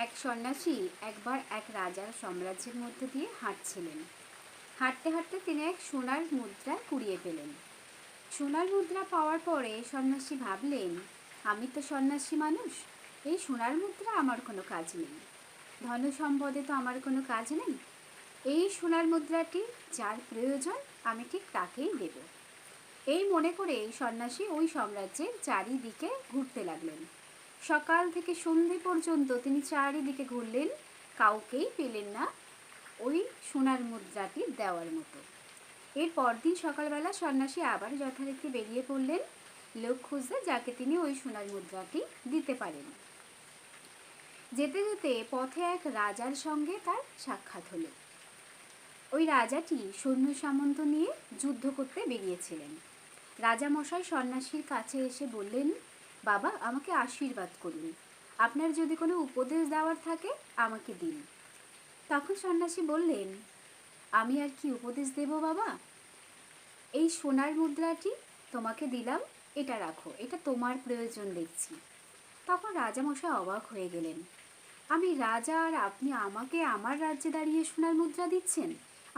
এক সন্ন্যাসী একবার এক রাজার সাম্রাজ্যের মধ্যে দিয়ে হাঁটছিলেন। হাঁটতে হাঁটতে তিনি এক সোনার মুদ্রা কুড়িয়ে পেলেন। সোনার মুদ্রা পাওয়ার পরে সন্ন্যাসী ভাবলেন, আমি তো সন্ন্যাসী মানুষ, এই সোনার মুদ্রা আমার কোনো কাজ নেই, ধন সম্পদে তো আমার কোনো কাজ নেই। এই সোনার মুদ্রাটি যার প্রয়োজন আমি ঠিক তাকেই দেব। এই মনে করে সন্ন্যাসী ওই সাম্রাজ্যের চারিদিকে ঘুরতে লাগলেন। সকাল থেকে সন্ধে পর্যন্ত তিনি চারিদিকে ঘুরলেন, কাউকেই পেলেন না ওই সোনার মুদ্রাটি দেওয়ার মতো। এর পরদিন সকালবেলা সন্ন্যাসী আবার যথারীতি বেরিয়ে পড়লেন লোক খুঁজতে, যাকে তিনি ওই সোনার মুদ্রাটি দিতে পারেন। যেতে যেতে পথে এক রাজার সঙ্গে তার সাক্ষাৎ হলো। ওই রাজাটি সৈন্য সামন্ত নিয়ে যুদ্ধ করতে বেরিয়েছিলেন। রাজামশাই সন্ন্যাসীর কাছে এসে বললেন, বাবা, আমাকে আশীর্বাদ করুন, আপনার যদি কোনো উপদেশ দেওয়ার থাকে আমাকে দিন। তখন সন্ন্যাসী বললেন, আমি আর কি উপদেশ দেব বাবা, এই সোনার মুদ্রাটি তোমাকে দিলাম, এটা রাখো, এটা তোমার প্রয়োজন দেখছি। তখন রাজামশাই অবাক হয়ে গেলেন, আমি রাজা আর আপনি আমাকে আমার রাজ্যে দাঁড়িয়ে সোনার মুদ্রা দিচ্ছেন?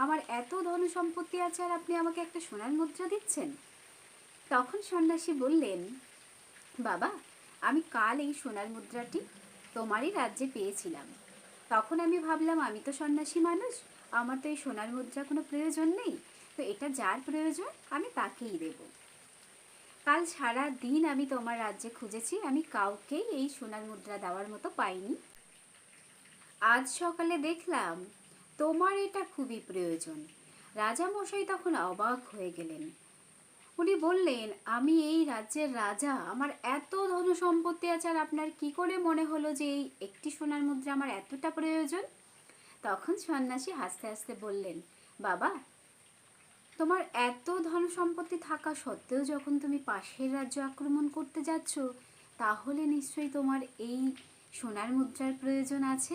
আমার এত ধন সম্পত্তি আছে আর আপনি আমাকে একটা সোনার মুদ্রা দিচ্ছেন? তখন সন্ন্যাসী বললেন, বাবা, আমি কাল এই সোনার মুদ্রাটি তোমারই রাজ্যে পেয়েছিলাম। তখন আমি ভাবলাম, আমি তো সন্ন্যাসী মানুষ, আমার তো এই সোনার মুদ্রা কোনো প্রয়োজন নেই, তো এটা যার প্রয়োজন আমি তাকেই দেব। কাল সারা দিন আমি তোমার রাজ্যে খুঁজেছি, আমি কাউকেই এই সোনার মুদ্রা দেওয়ার মতো পাইনি। আজ সকালে দেখলাম তোমার এটা খুবই প্রয়োজন। রাজামশাই তখন অবাক হয়ে গেলেন। উনি বললেন, আমি এই রাজ্যের রাজা, আমার এত ধন সম্পত্তি আছে, আর আপনার কি করে মনে হলো যে এই একটি সোনার মুদ্রা আমার এতটা প্রয়োজন? তখন সন্ন্যাসী হাসতে হাসতে বললেন, বাবা, তোমার এত ধন সম্পত্তি থাকা সত্ত্বেও যখন তুমি পাশের রাজ্য আক্রমণ করতে যাচ্ছ, তাহলে নিশ্চয়ই তোমার এই সোনার মুদ্রার প্রয়োজন আছে।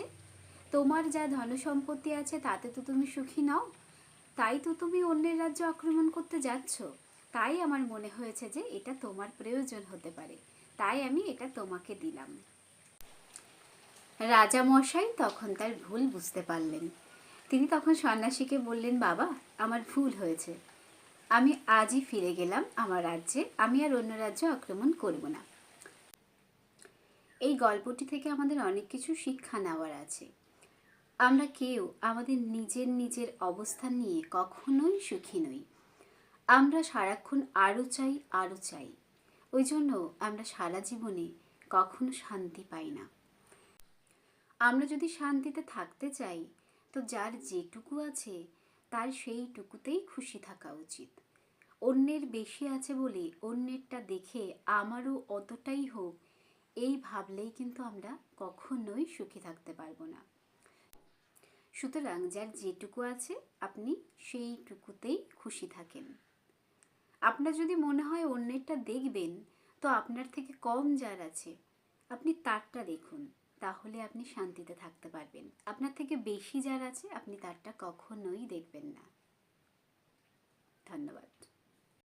তোমার যা ধন সম্পত্তি আছে তাতে তো তুমি সুখী নাও, তাই তো তুমি অন্যের রাজ্য আক্রমণ করতে যাচ্ছ। তাই আমার মনে হয়েছে যে এটা তোমার প্রয়োজন হতে পারে, তাই আমি এটা তোমাকে দিলাম। রাজামশাই তখন তার ভুল বুঝতে পারলেন। তিনি তখন সন্ন্যাসীকে বললেন, বাবা, আমার ভুল হয়েছে, আমি আজই ফিরে গেলাম আমার রাজ্যে, আমি আর অন্য রাজ্য আক্রমণ করব না। এই গল্পটি থেকে আমাদের অনেক কিছু শিক্ষা নেওয়ার আছে। আমরা কেউ আমাদের নিজের নিজের অবস্থান নিয়ে কখনোই সুখী নই। আমরা সারাক্ষণ আরও চাই, আরও চাই, ওই জন্য আমরা সারা জীবনে কখনো শান্তি পাই না। আমরা যদি শান্তিতে থাকতে চাই, তো যার যেটুকু আছে তার সেইটুকুতেই খুশি থাকা উচিত। অন্যের বেশি আছে বলে অন্যেরটা দেখে আমারও অতটাই হোক, এই ভাবলেই কিন্তু আমরা কখনোই সুখী থাকতে পারবো না। সুতরাং যার যেটুকু আছে আপনি সেইটুকুতেই খুশি থাকেন। আপনার যদি মনে হয় অন্যেরটা দেখবেন, তো আপনার থেকে কম যার আছে আপনি তারটা দেখুন, তাহলে আপনি শান্তিতে থাকতে পারবেন। আপনার থেকে বেশি যার আছে আপনি তারটা কখনোই দেখবেন না। ধন্যবাদ।